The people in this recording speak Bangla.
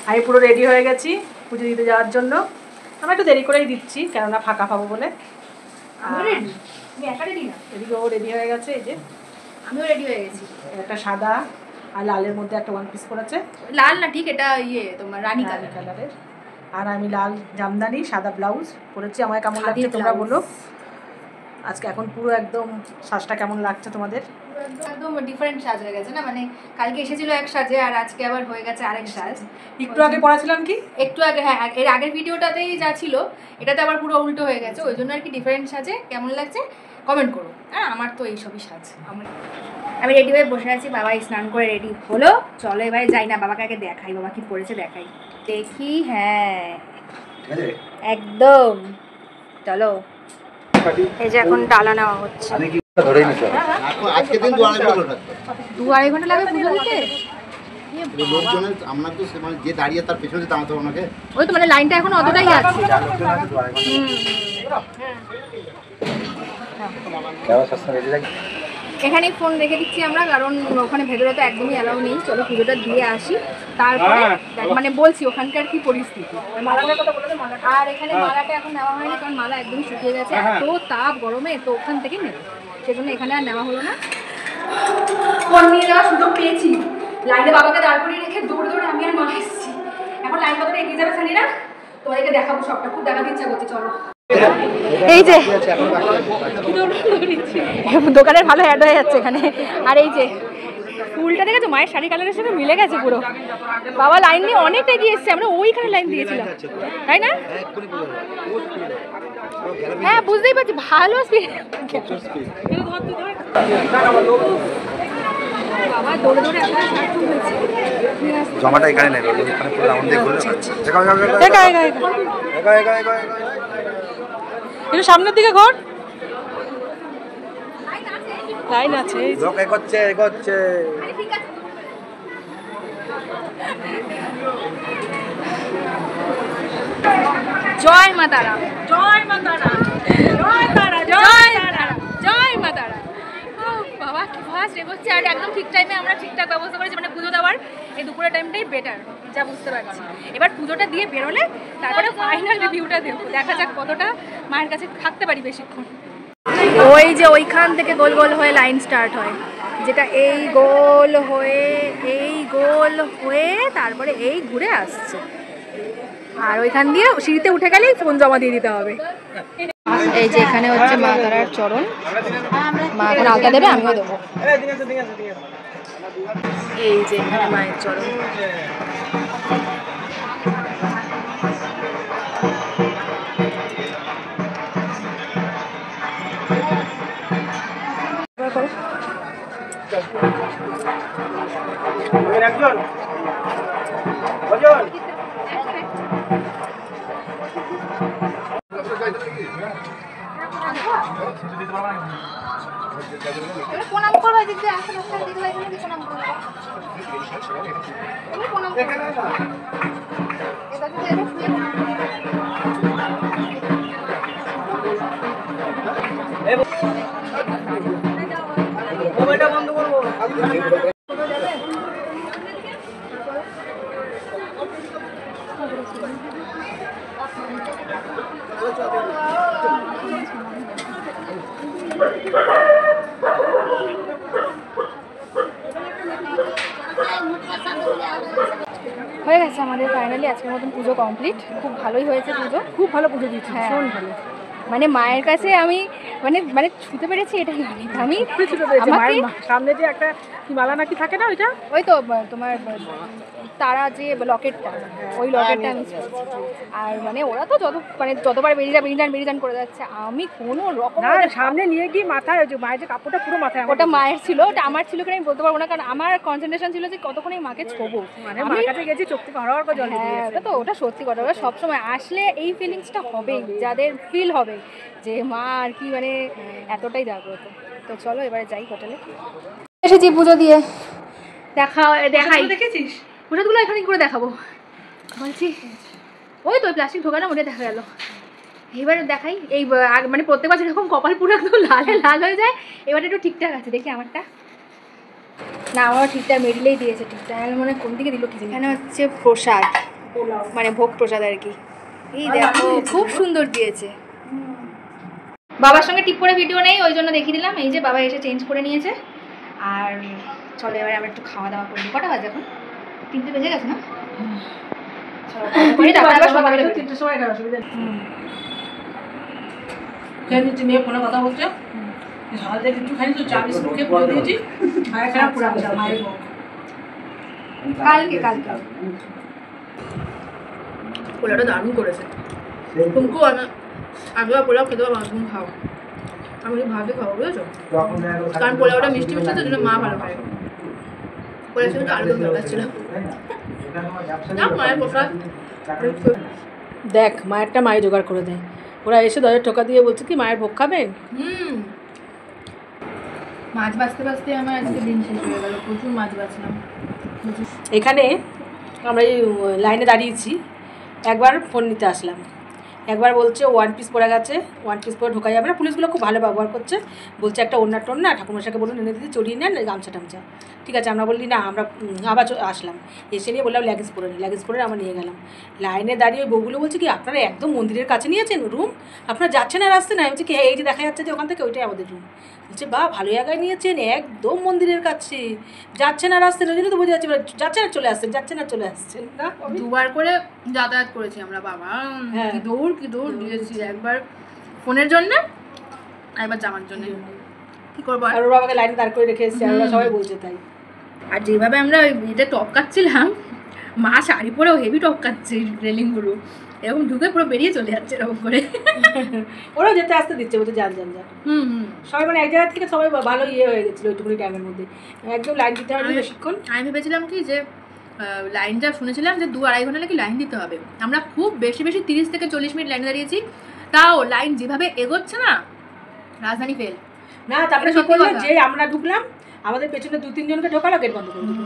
আমি পুরো রেডি হয়ে গেছি পুজো দিতে যাওয়ার জন্য। আমি একটু দেরি করেই দিচ্ছি, কেননা ফাঁকা পাবো বলে। এদিকে ও রেডি হয়ে গেছে, এই যে আমিও রেডি হয়ে গেছি। একটা সাদা আর লালের মধ্যে একটা ওয়ান পিস পরেছে। লাল না, ঠিক এটা তোমার রানী কালারের। আর আমি লাল জামদানি সাদা ব্লাউজ পরেছি। আমায় কেমন লাগছে তোমরা বলো আজকে। এখন পুরো একদম সাজটা কেমন লাগছে তোমাদের? একদম ডিফারেন্ট সাজ হয়ে গেছে না, মানে কালকে এসেছিল এক সাজে আর আজকে আবার হয়ে গেছে আরেক সাজ। একটু আগে পড়াছিলাম কি, একটু আগে, হ্যাঁ এর আগের ভিডিওটাতেই যা ছিল এটাতে আবার পুরো উল্টো হয়ে গেছে। ওই জন্য আর কি ডিফারেন্ট সাজে কেমন লাগছে কমেন্ট করো। হ্যাঁ আমার তো এইসবই সাজ। আমি রেডি হয়ে বসে আছি, বাবা স্নান করে রেডি হলো। চলো এবারে যাই না, বাবাকে আগে দেখাই বাবা কি পড়েছে দেখাই দেখি। হ্যাঁ একদম, চলো। এই যে এখন ডালা নেওয়া হচ্ছে। 2-2.5 ঘন্টা লাগবে পুজো দিতে। লোকজনের আমরা তো মানে যে দাঁড়িয়ে তার পেছনে দাঁড়াতে হবে ওনাকে। ওই তো মানে লাইনটা এখন অতটাই আছে। এখানেই ফোন রেখে দিচ্ছি আমরা, কারণ ওখানে ভেতরে তো একদমই অ্যালাউ নেই। চলো পুজোটা দিয়ে আসি, তারপরে মানে বলছি ওখানকার কি পরিস্থিতি। আর এখানে মালাটা এখন নেওয়া হয়নি, কারণ মালা একদমই শুকিয়ে গেছে, এত তাপ গরমে, তো ওখান থেকে নেবে, সেজন্য এখানে আর নেওয়া হলো না। ফোন নিয়ে যাওয়ার সুযোগ পেয়েছি, লাইনে বাবাকে দাঁড় করিয়ে রেখে দৌড়ে দৌড়ে আমি আর মা এসেছি। এখন লাইন কতটা এগিয়ে যাবে জানি না, তোমাদেরকে দেখাবো সবটা, খুব দেখাতে ইচ্ছা করছে। চলো এই যে দোকানের ভালো অ্যাড হয়ে যাচ্ছে এখানে। আর এই যে ফুলটা দেখেছো মায়ের শাড়ি কালারের সাথে মিলে গেছে পুরো। বাবা লাইন নিয়ে অনেকটা এগিয়ে এসছে, আমরা ওইখানে লাইন দিয়েছিলাম তাই না? হ্যাঁ বুঝতেই পারছি, ভালো স্পিড। বাবা দৌড়ে দৌড়ে জমাটা এখানে নেই, ওখানে পুরো রাউন্ড দিয়ে ঘুরলে একটু সামনের দিকে ঘর, লাইন আছে। লোক এগোচ্ছে। জয় মা তারা, জয় মা তারা, জয় তারা, জয় তারা, জয় মা তারা। বাবা কি ফাস্ট এগোচ্ছে, আর একদম ঠিক টাইমে আমরা ঠিকঠাক ব্যবস্থা করেছি, মানে পুজো দেওয়ার এই দুপুরের টাইমটাই বেটার, যা বুঝতে পারছি। এবার পুজোটা দিয়ে বেরোলে তারপরে ফাইনাল রিভিউটা দেবো, দেখা যাক কতটা মায়ের কাছে থাকতে পারি বেশিক্ষণ। ওই যে ওইখান থেকে গোল গোল হয়ে লাইন স্টার্ট হয়, যেটা এই গোল হয়ে তারপরে এই ঘুরে আসছে, আর ওইখান দিয়ে সিঁড়িতে উঠে গেলেই ফোন জমা দিয়ে দিতে হবে। এই যে এখানে হচ্ছে মা তারার চরণ, মা এখন আলতা দেবে, আমিও দেবো। এই যে এখানে মায়ের চরণ। প্রণাম করো, দিদি আশেপাশে দিদি ভাই বলে প্রণাম করো। তুমি প্রণাম করো, এটা তো এটা শুয়ে মোবাইলটা বন্ধ করব। হয়ে গেছে আমাদের ফাইনালি আজকের মতন পুজো কমপ্লিট। খুব ভালোই হয়েছে পুজো, খুব ভালো পুজো দিচ্ছি। হ্যাঁ ভালো, মানে মায়ের কাছে আমি মানে ছুতে পেরেছি, এটাই অনেক। আমি সামনে যে একটা কি মালা নাকি থাকে না, ওইটা ওই তো তোমার তারা যে লকেটটা, ওই লকেটটা আমি আর মানে ওরা তো যতবার বেরিয়ে যান করে যাচ্ছে, আমি কোনো রকম সামনে নিয়ে গিয়ে মাথায় ওই যে মায়ের যে কাপড়টা পুরো মাথায়, ওটা মায়ের ছিল, ওটা আমার ছিল কিনা আমি বলতে পারবো না, কারণ আমার কনসেন্ট্রেশন ছিল যে কতক্ষণ এই মাকে ছোবো, মানে মায়ের কাছে গেছি চোখ থেকে হরহর করে জল দিয়ে। ওটা তো ওটা সত্যি কথা, ওরা সবসময় আসলে এই ফিলিংসটা হবেই, যাদের ফিল হবে যে মা আর কি মানে এতটাই জাগ্রত। তো চলো এবারে যাই হোটেলে। এসেছি পুজো দিয়ে, দেখাই। দেখেছিস পুজোগুলো এখানে কি করে দেখাবো বলছি, ওই তো প্লাস্টিক ঢোকানো ওটা দেখা গেল। এবারে দেখাই, এই মানে প্রত্যেকবার যেরকম কপাল পুরো একদম লাল হয়ে যায়, এবারে একটু ঠিকঠাক আছে। দেখি আমারটা, না আমার ঠিকঠাক মিডিলেই দিয়েছে, ঠিকঠাক মানে কোন দিকে দিল কি। এখানে হচ্ছে প্রসাদ, মানে ভোগ প্রসাদ আর কি। এই দেখো খুব সুন্দর দিয়েছে। বাবার সঙ্গে টিপ করে ভিডিও নেই, ওই জন্য দেখিয়ে দিলাম। এই যে বাবা এসে চেঞ্জ করে নিয়েছে। আর চলো এবারে আমরা একটু খাওয়া দাওয়া করবো। কটা বাজে এখন? 3টে বেজে গেছে না? মেয়ে ফোনে কথা বলছে, সকাল থেকে একটু খাই তো চা বিস্কুট খেয়ে পুজো দিয়েছি। মায়ের কালকে পোলাওটা দারুণ করেছে। তুমকু আগে পোলাও খেতে পারবো, তুমি খাও। আমি ভাবে খাবো, বুঝেছো? কারণ পোলাওটা মিষ্টি মিষ্টি তো, জন্য মা ভালো খায়। পোলাও ছিল আলু দরকার ছিল না, মায়ের প্রসাদ। দেখ মায়েরটা মায়ের জোগাড় করে দেয়। ওরা এসে দরজা টোকা দিয়ে বলছে কি মায়ের ভোগ খাবেন। মাছ বাছতে বাছতে আমার আজকে দিন শেষ হয়ে গেল, প্রচুর মাছ বাছলাম। এখানে আমরা এই লাইনে দাঁড়িয়েছি, একবার ফোন নিতে আসলাম, একবার বলছে 1 পিস পড়ে গেছে, 1 পিস পরে ঢোকা যাবে না। পুলিশগুলো খুব ভালো ব্যবহার করছে, বলছে একটা ওড়না টোন্না ঠাকুরমশাইকে বলুন এনে দিতে, চড়িয়ে নেন গামছা টামছা। ঠিক আছে, আমরা বললি না, আমরা আবার আসলাম, এসে নিয়ে বললাম লাগেজ পরে নিই, লাগেজ পরে আমরা নিয়ে গেলাম। লাইনে দাঁড়িয়ে ওই বউগুলো বলছে কি আপনারা একদম মন্দিরের কাছে নিয়েছেন রুম, আপনারা যাচ্ছেন আর আসতে না? আমি বলছি কি এই যে দেখা যাচ্ছে যে ওখান থেকে ওইটাই আমাদের রুম। বলছে বা ভালো জায়গায় নিয়েছেন, একদম মন্দিরের কাছে, যাচ্ছেন আর আসছেন, ওই জন্য তো বোঝা যাচ্ছে যাচ্ছেন আর চলে আসছেন, যাচ্ছেন আর চলে আসছেন না। 2বার করে যাতায়াত করেছি আমরা বাবা, কি দৌড় দিয়েছি, একবার ফোনের জন্য আর একবার জামার জন্য। কি করবো, আর ওর বাবাকে লাইনে দাঁড় করে রেখে এসেছে, আর ওরা সবাই বলছে তাই। আর যেভাবে আমরা ওই এটা টপকাচ্ছিলাম, মা শাড়ি পরেও হেভি টপকাচ্ছে রেলিংগুলো, এরকম ঢুকে পুরো বেরিয়ে চলে যাচ্ছে এরকম করে। ওরা যেতে আসতে দিচ্ছে, বলছে যান যান যান। সবাই মানে এক জায়গা থেকে সবাই ভালো হয়ে গেছিলো ওইটুকুনি টাইমের মধ্যে, একদম লাইন দিতে হবে বেশিক্ষণ। আমি ভেবেছিলাম কি যে লাইনটা শুনেছিলাম যে 2-2.5 ঘন্টা নাকি লাইন দিতে হবে। আমরা খুব বেশি 30 থেকে 40 মিনিট লাইনে দাঁড়িয়েছি, তাও লাইন যেভাবে এগোচ্ছে না, রাজধানী ফেল না। তারপরে কি করলো, যে আমরা ঢুকলাম আমাদের পেছনে 2-3 জনকে ঢোকালো, গেট বন্ধ করে দিল।